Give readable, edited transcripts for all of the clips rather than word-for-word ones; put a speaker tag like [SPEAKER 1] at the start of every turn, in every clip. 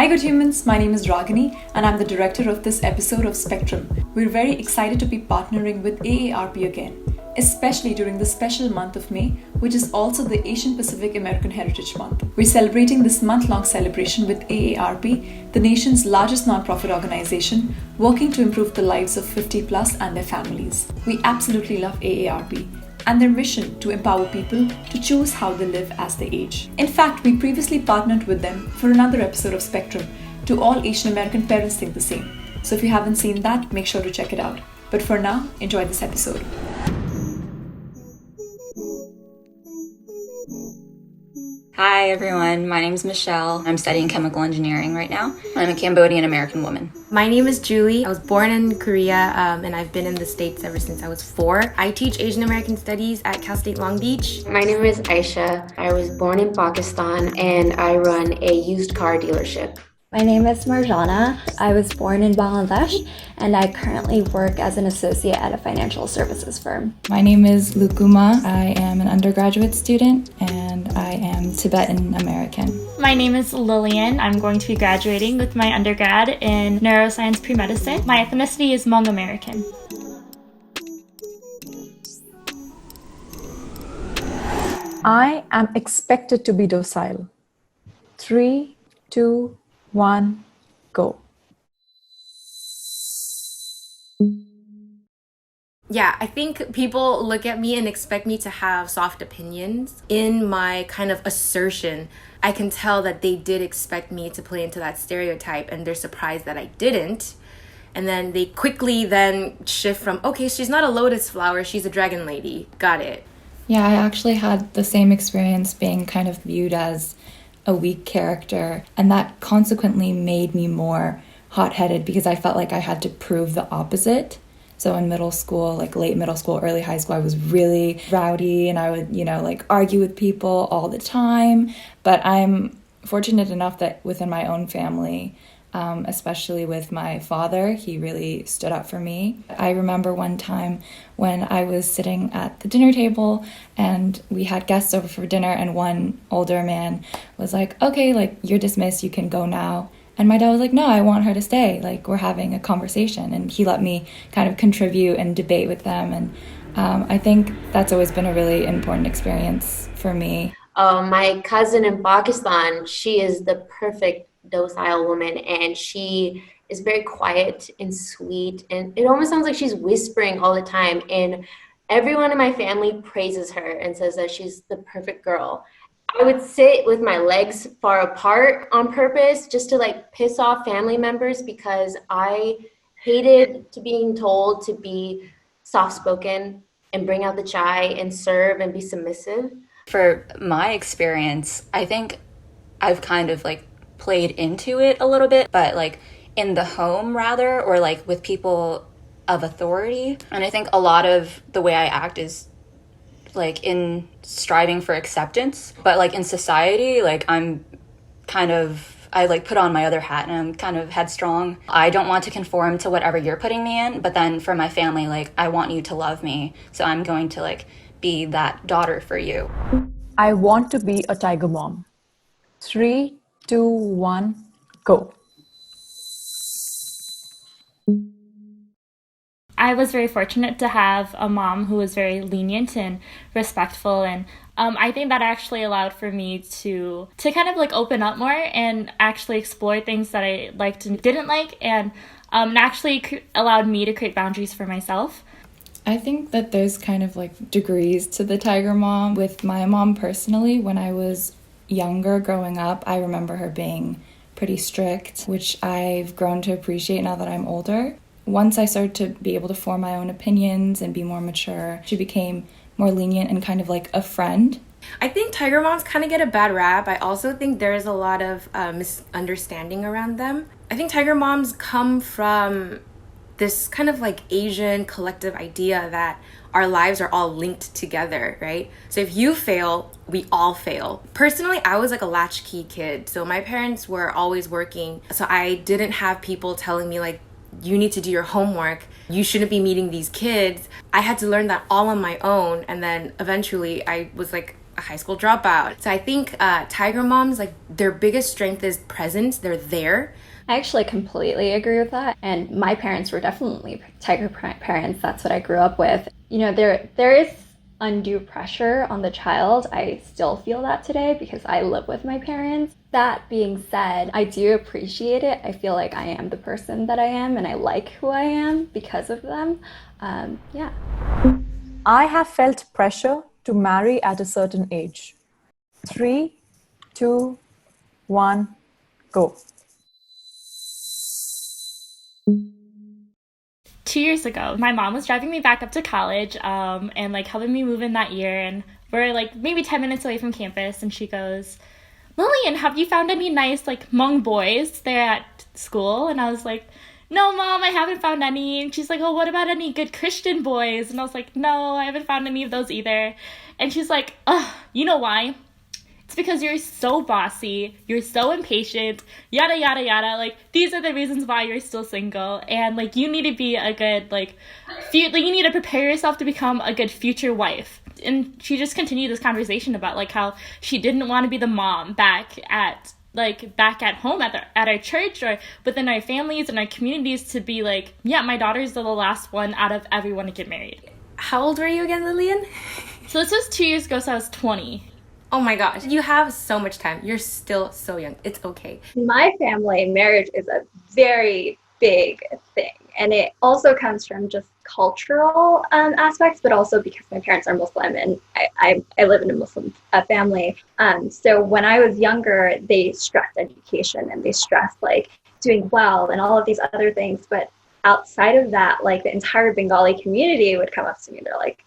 [SPEAKER 1] Hi good humans, my name is Ragini and I'm the director of this episode of Spectrum. We're very excited to be partnering with AARP again, especially during the special month of May, which is also the Asian Pacific American Heritage Month. We're celebrating this month-long celebration with AARP, the nation's largest nonprofit organization, working to improve the lives of 50 plus and their families. We absolutely love AARP and their mission to empower people to choose how they live as they age. In fact, we previously partnered with them for another episode of Spectrum. To all Asian American parents think the same. So if you haven't seen that, make sure to check it out. But for now, enjoy this episode.
[SPEAKER 2] Hi everyone, my name is Michelle. I'm studying chemical engineering right now. I'm a Cambodian American woman.
[SPEAKER 3] My name is Julie. I was born in Korea and I've been in the States ever since I was 4. I teach Asian American Studies at Cal State Long Beach.
[SPEAKER 4] My name is Aisha. I was born in Pakistan and I run a used car dealership.
[SPEAKER 5] My name is Marjana. I was born in Bangladesh and I currently work as an associate at a financial services firm.
[SPEAKER 6] My name is Lukuma. I am an undergraduate student and I am Tibetan American.
[SPEAKER 7] My name is Lillian. I'm going to be graduating with my undergrad in neuroscience pre-medicine. My ethnicity is Hmong American.
[SPEAKER 1] I am expected to be docile. 3, 2, 1, go.
[SPEAKER 3] Yeah, I think people look at me and expect me to have soft opinions. In my kind of assertion, I can tell that they did expect me to play into that stereotype and they're surprised that I didn't. And then they quickly then shift from, okay, she's not a lotus flower, she's a dragon lady. Got it.
[SPEAKER 6] Yeah, I actually had the same experience being kind of viewed as a weak character, and that consequently made me more hot-headed because I felt like I had to prove the opposite. So in middle school, like late middle school, early high school, I was really rowdy and I would, argue with people all the time. But I'm fortunate enough that within my own family, especially with my father, he really stood up for me. I remember one time when I was sitting at the dinner table and we had guests over for dinner and one older man was like, okay, like you're dismissed, you can go now. And my dad was like, no, I want her to stay. Like we're having a conversation. And he let me kind of contribute and debate with them. And I think that's always been a really important experience for me.
[SPEAKER 4] My cousin in Pakistan, she is the perfect docile woman and she is very quiet and sweet and it almost sounds like she's whispering all the time, and everyone in my family praises her and says that she's the perfect girl. I would sit with my legs far apart on purpose just to like piss off family members because I hated to being told to be soft-spoken and bring out the chai and serve and be submissive.
[SPEAKER 2] For my experience, I think I've kind of like played into it a little bit, but like in the home rather, or like with people of authority. And I think a lot of the way I act is like in striving for acceptance, but like in society, like I like put on my other hat and I'm kind of headstrong. I don't want to conform to whatever you're putting me in, but then for my family, like I want you to love me. So I'm going to like be that daughter for you.
[SPEAKER 1] I want to be a tiger mom. 3, 2, 1, go.
[SPEAKER 7] I was very fortunate to have a mom who was very lenient and respectful, and I think that actually allowed for me to kind of like open up more and actually explore things that I liked and didn't like, and actually allowed me to create boundaries for myself.
[SPEAKER 6] I think that there's kind of like degrees to the tiger mom. With my mom personally, when I was younger growing up, I remember her being pretty strict, which I've grown to appreciate now that I'm older. Once I started to be able to form my own opinions and be more mature, she became more lenient and kind of like a friend.
[SPEAKER 3] I think tiger moms kind of get a bad rap. I also think there's a lot of misunderstanding around them. I think tiger moms come from this kind of like Asian collective idea that our lives are all linked together, right? So if you fail, we all fail. Personally, I was like a latchkey kid. So my parents were always working. So I didn't have people telling me like, you need to do your homework. You shouldn't be meeting these kids. I had to learn that all on my own. And then eventually I was like, a high school dropout. So I think Tiger moms, like their biggest strength is presence. They're there.
[SPEAKER 5] I actually completely agree with that. And my parents were definitely Tiger parents. That's what I grew up with. You know, there is undue pressure on the child. I still feel that today because I live with my parents. That being said, I do appreciate it. I feel like I am the person that I am and I like who I am because of them. Yeah.
[SPEAKER 1] I have felt pressure to marry at a certain age. 3, 2, 1, go.
[SPEAKER 7] 2 years ago, my mom was driving me back up to college and like helping me move in that year, and we're like maybe 10 minutes away from campus, and she goes, "Lillian, have you found any nice like Hmong boys there at school?" And I was like, "No, Mom, I haven't found any." And she's like, "Oh, what about any good Christian boys?" And I was like, "No, I haven't found any of those either." And she's like, "Ugh, you know why? It's because you're so bossy, you're so impatient, yada, yada, yada. Like, these are the reasons why you're still single. And, like, you need to be a good, you need to prepare yourself to become a good future wife." And she just continued this conversation about, like, how she didn't want to be the mom back at home at our church or within our families and our communities to be like, yeah, my daughter's the last one out of everyone to get married.
[SPEAKER 3] How old were you again, Lillian?
[SPEAKER 7] So this was 2 years ago, so I was 20.
[SPEAKER 3] Oh my gosh, you have so much time. You're still so young. It's okay.
[SPEAKER 8] In my family, marriage is a very big thing. And it also comes from just cultural aspects, but also because my parents are Muslim and I live in a Muslim family. So when I was younger, they stressed education and they stressed like doing well and all of these other things. But outside of that, like the entire Bengali community would come up to me. They're like,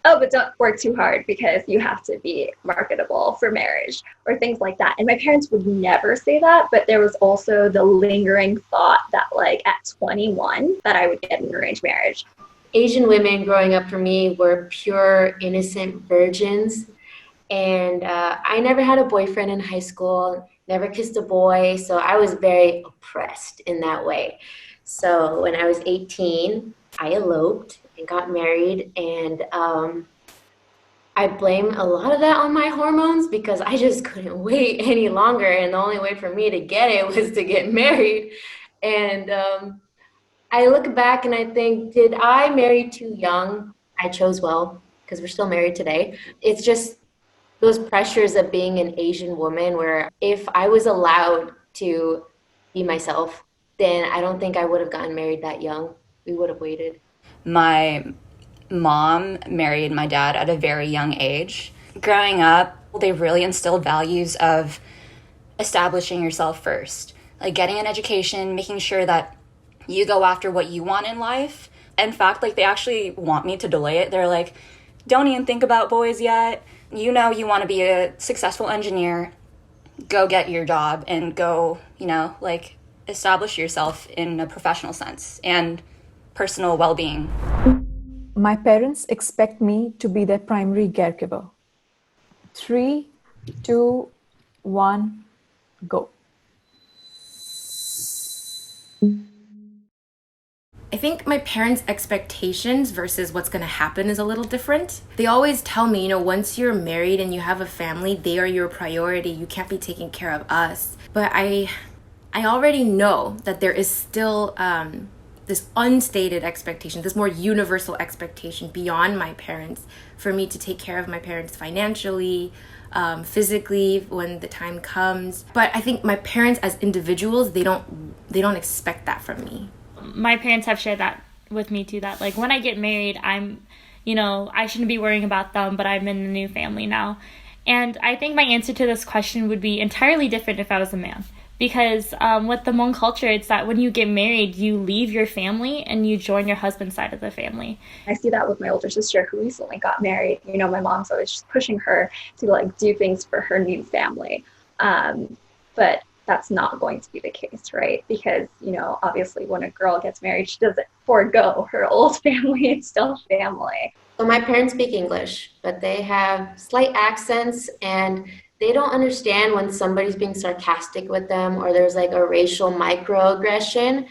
[SPEAKER 8] "Oh, but don't work too hard because you have to be marketable for marriage," or things like that. And my parents would never say that, but there was also the lingering thought that like at 21 that I would get an arranged marriage.
[SPEAKER 4] Asian women growing up for me were pure, innocent virgins. And I never had a boyfriend in high school, never kissed a boy. So I was very oppressed in that way. So when I was 18, I eloped and got married, and I blame a lot of that on my hormones because I just couldn't wait any longer, and the only way for me to get it was to get married. And I look back and I think, did I marry too young? I chose well because we're still married today. It's just those pressures of being an Asian woman where if I was allowed to be myself, then I don't think I would have gotten married that young. We would have waited.
[SPEAKER 2] My mom married my dad at a very young age. Growing up, they really instilled values of establishing yourself first, like getting an education, making sure that you go after what you want in life. In fact, like they actually want me to delay it. They're like, "Don't even think about boys yet. You know you want to be a successful engineer. Go get your job and go, like establish yourself in a professional sense and personal well-being."
[SPEAKER 1] My parents expect me to be their primary caregiver. 3, 2, 1, go.
[SPEAKER 3] I think my parents' expectations versus what's going to happen is a little different. They always tell me, once you're married and you have a family, they are your priority. You can't be taking care of us. But I already know that there is still this unstated expectation, this more universal expectation beyond my parents for me to take care of my parents financially, physically when the time comes. But I think my parents as individuals, they don't expect that from me.
[SPEAKER 7] My parents have shared that with me too, that like when I get married, I shouldn't be worrying about them, but I'm in a new family now. And I think my answer to this question would be entirely different if I was a man. Because with the Hmong culture, it's that when you get married, you leave your family and you join your husband's side of the family.
[SPEAKER 8] I see that with my older sister who recently got married. My mom's always just pushing her to like do things for her new family. But that's not going to be the case, right? Because, obviously when a girl gets married, she doesn't forego her old family. It's still family.
[SPEAKER 4] So my parents speak English, but they have slight accents and they don't understand when somebody's being sarcastic with them or there's like a racial microaggression.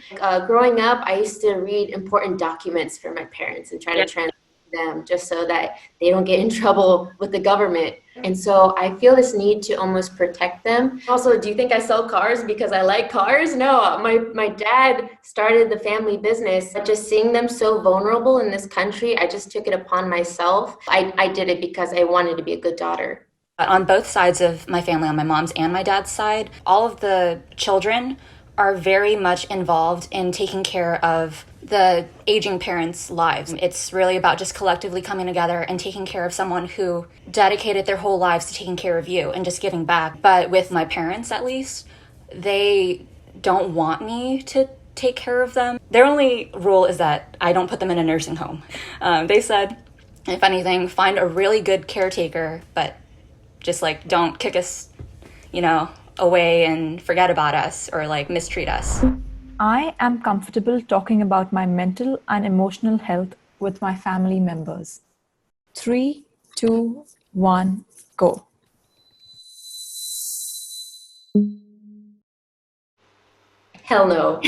[SPEAKER 4] Growing up, I used to read important documents for my parents and try to translate them just so that they don't get in trouble with the government. And so I feel this need to almost protect them. Also, do you think I sell cars because I like cars? No, my dad started the family business. Just seeing them so vulnerable in this country, I just took it upon myself. I did it because I wanted to be a good daughter.
[SPEAKER 2] On both sides of my family, on my mom's and my dad's side, all of the children are very much involved in taking care of the aging parents' lives. It's really about just collectively coming together and taking care of someone who dedicated their whole lives to taking care of you and just giving back. But with my parents, at least, they don't want me to take care of them. Their only rule is that I don't put them in a nursing home. They said, if anything, find a really good caretaker, but just like don't kick us, away and forget about us or like mistreat us.
[SPEAKER 1] I am comfortable talking about my mental and emotional health with my family members. 3, 2, 1, go.
[SPEAKER 4] Hell no.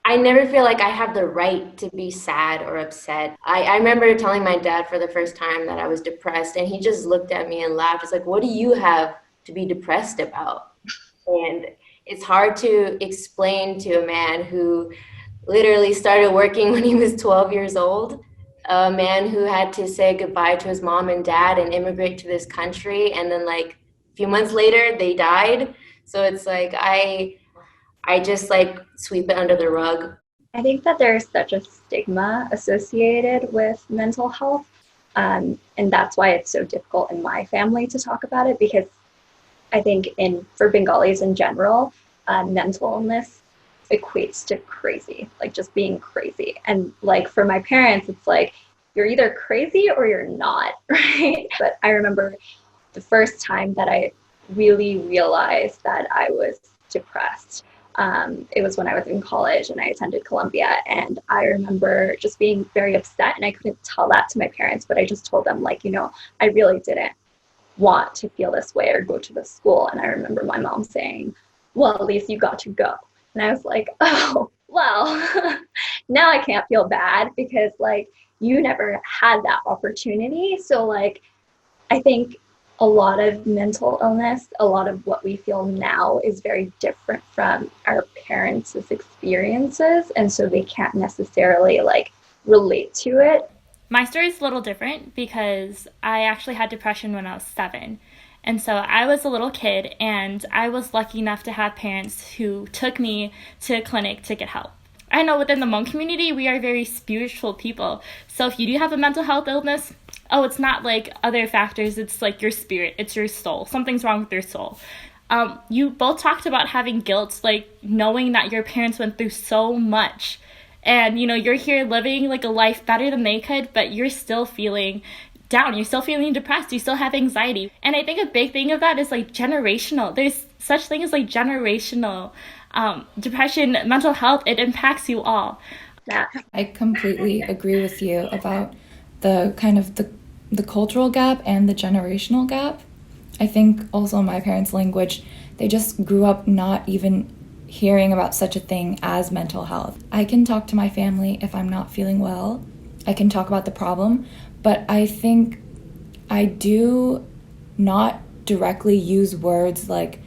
[SPEAKER 4] I never feel like I have the right to be sad or upset. I remember telling my dad for the first time that I was depressed, and he just looked at me and laughed. It's like, what do you have to be depressed about? And it's hard to explain to a man who literally started working when he was 12 years old, a man who had to say goodbye to his mom and dad and immigrate to this country. And then like a few months later, they died. So it's like, I just like sweep it under the rug.
[SPEAKER 8] I think that there's such a stigma associated with mental health. And that's why it's so difficult in my family to talk about it, because I think for Bengalis in general, mental illness equates to crazy, like just being crazy. And like for my parents, it's like, you're either crazy or you're not, right? But I remember the first time that I really realized that I was depressed. It was when I was in college and I attended Columbia, and I remember just being very upset, and I couldn't tell that to my parents, but I just told them like, I really didn't want to feel this way or go to the school. And I remember my mom saying, well, at least you got to go. And I was like, oh, well, now I can't feel bad because like you never had that opportunity. So like, I think a lot of mental illness, a lot of what we feel now is very different from our parents' experiences. And so they can't necessarily like relate to it.
[SPEAKER 7] My story is a little different because I actually had depression when I was 7. And so I was a little kid, and I was lucky enough to have parents who took me to a clinic to get help. I know within the Hmong community, we are very spiritual people. So if you do have a mental health illness, it's not like other factors. It's like your spirit. It's your soul. Something's wrong with your soul. You both talked about having guilt, like knowing that your parents went through so much. And, you're here living like a life better than they could, but you're still feeling down. You're still feeling depressed. You still have anxiety. And I think a big thing of that is like generational. There's such thing as like generational depression, mental health. It impacts you all.
[SPEAKER 8] Yeah.
[SPEAKER 6] I completely agree with you about the kind of the cultural gap and the generational gap. I think also my parents' language, they just grew up not even hearing about such a thing as mental health. I can talk to my family if I'm not feeling well. I can talk about the problem, but I think I do not directly use words like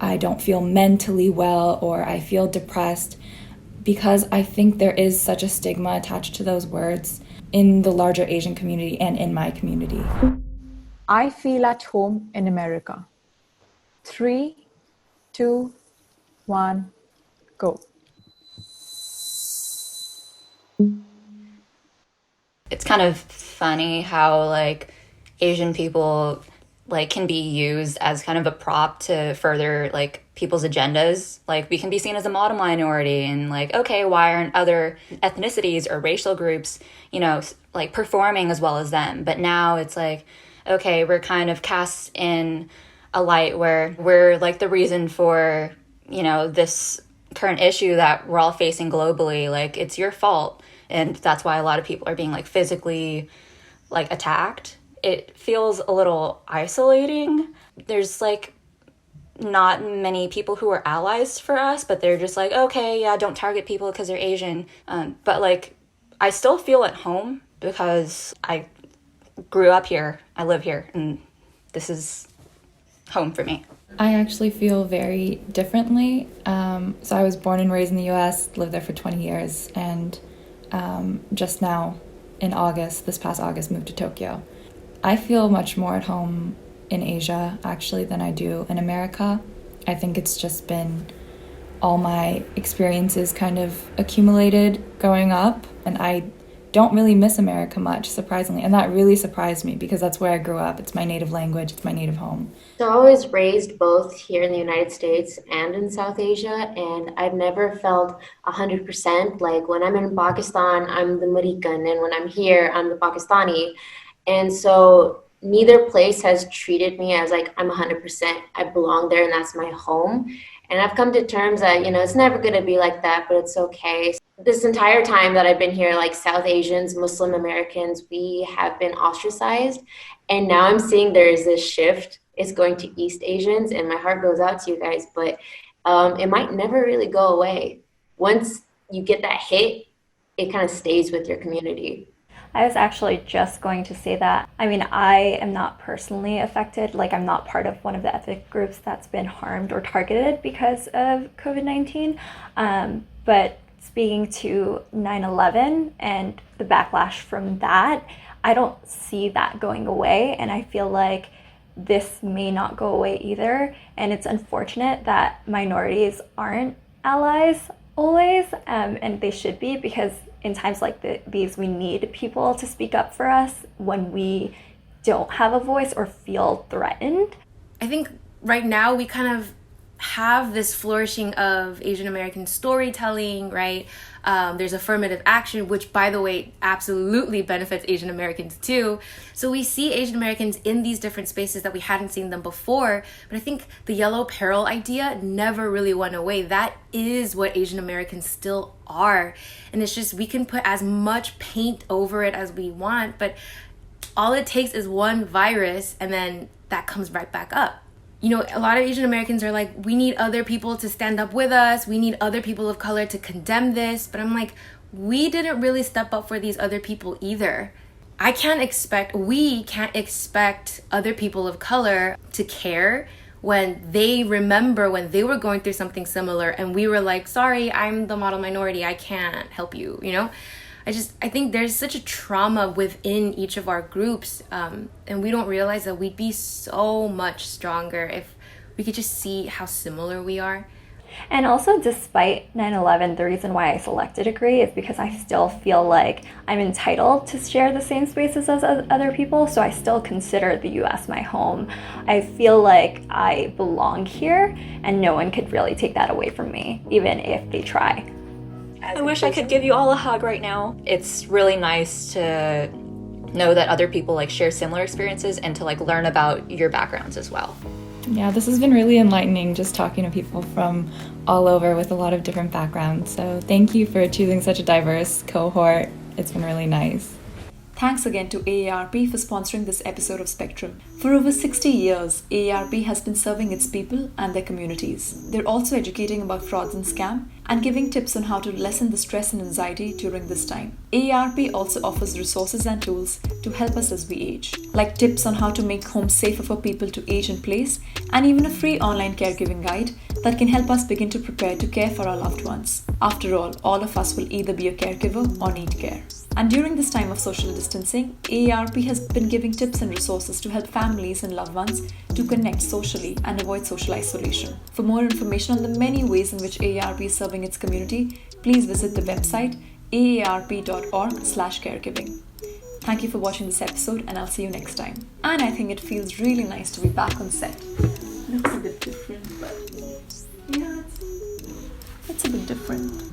[SPEAKER 6] I don't feel mentally well or I feel depressed, because I think there is such a stigma attached to those words in the larger Asian community and in my community.
[SPEAKER 1] I feel at home in America. 3, 2, 1, go.
[SPEAKER 2] It's kind of funny how like Asian people like can be used as kind of a prop to further like people's agendas. Like we can be seen as a model minority, and like, okay, why aren't other ethnicities or racial groups, like performing as well as them? But now it's like, okay, we're kind of cast in a light where we're like the reason for, this current issue that we're all facing globally. Like it's your fault. And that's why a lot of people are being like physically like attacked. It feels a little isolating. There's like not many people who are allies for us, but they're just like, okay, yeah, don't target people because they're Asian. But like I still feel at home because I grew up here, I live here, and this is home for me.
[SPEAKER 6] I actually feel very differently. So I was born and raised in the US, lived there for 20 years, and just now in August, this past August, moved to Tokyo. I feel much more at home in Asia, actually, than I do in America. I think it's just been all my experiences kind of accumulated growing up, and I don't really miss America much, surprisingly. And that really surprised me because that's where I grew up. It's my native language, it's my native home.
[SPEAKER 4] So I was raised both here in the United States and in South Asia, and I've never felt 100%. Like when I'm in Pakistan, I'm the American, and when I'm here, I'm the Pakistani. And so neither place has treated me as like I'm 100%. I belong there, and that's my home. And I've come to terms that, it's never going to be like that, but it's okay. This entire time that I've been here, like South Asians, Muslim Americans, we have been ostracized. And now I'm seeing there is this shift. It's going to East Asians, and my heart goes out to you guys, but it might never really go away. Once you get that hit, it kind of stays with your community.
[SPEAKER 5] I was actually just going to say that. I mean, I am not personally affected. Like, I'm not part of one of the ethnic groups that's been harmed or targeted because of COVID-19. But speaking to 9/11 and the backlash from that, I don't see that going away. And I feel like this may not go away either. And it's unfortunate that minorities aren't allies always, and they should be, because in times like these, we need people to speak up for us when we don't have a voice or feel threatened.
[SPEAKER 3] I think right now we kind of have this flourishing of Asian American storytelling, right? There's affirmative action, which, by the way, absolutely benefits Asian Americans too. So we see Asian Americans in these different spaces that we hadn't seen them before. But I think the yellow peril idea never really went away. That is what Asian Americans still are. And it's just, we can put as much paint over it as we want, but all it takes is one virus, and then that comes right back up. A lot of Asian Americans are like, we need other people to stand up with us. We need other people of color to condemn this. But I'm like, we didn't really step up for these other people either. We can't expect other people of color to care when they remember when they were going through something similar and we were like, sorry, I'm the model minority, I can't help you, I think there's such a trauma within each of our groups, and we don't realize that we'd be so much stronger if we could just see how similar we are.
[SPEAKER 5] And also, despite 9/11, the reason why I selected Agree is because I still feel like I'm entitled to share the same spaces as other people, so I still consider the US my home. I feel like I belong here, and no one could really take that away from me, even if they try.
[SPEAKER 2] I wish I could give you all a hug right now. It's really nice to know that other people share similar experiences and to learn about your backgrounds as well.
[SPEAKER 6] Yeah, this has been really enlightening, just talking to people from all over with a lot of different backgrounds. So thank you for choosing such a diverse cohort. It's been really nice.
[SPEAKER 1] Thanks again to AARP for sponsoring this episode of Spectrum. For over 60 years, AARP has been serving its people and their communities. They're also educating about frauds and scams and giving tips on how to lessen the stress and anxiety during this time. AARP also offers resources and tools to help us as we age, like tips on how to make homes safer for people to age in place, and even a free online caregiving guide that can help us begin to prepare to care for our loved ones. After all of us will either be a caregiver or need care. And during this time of social distancing, AARP has been giving tips and resources to help families and loved ones to connect socially and avoid social isolation. For more information on the many ways in which AARP is serving its community, please visit the website aarp.org/caregiving. Thank you for watching this episode, and I'll see you next time. And I think it feels really nice to be back on set. Looks a bit different, but yeah, it's a bit different.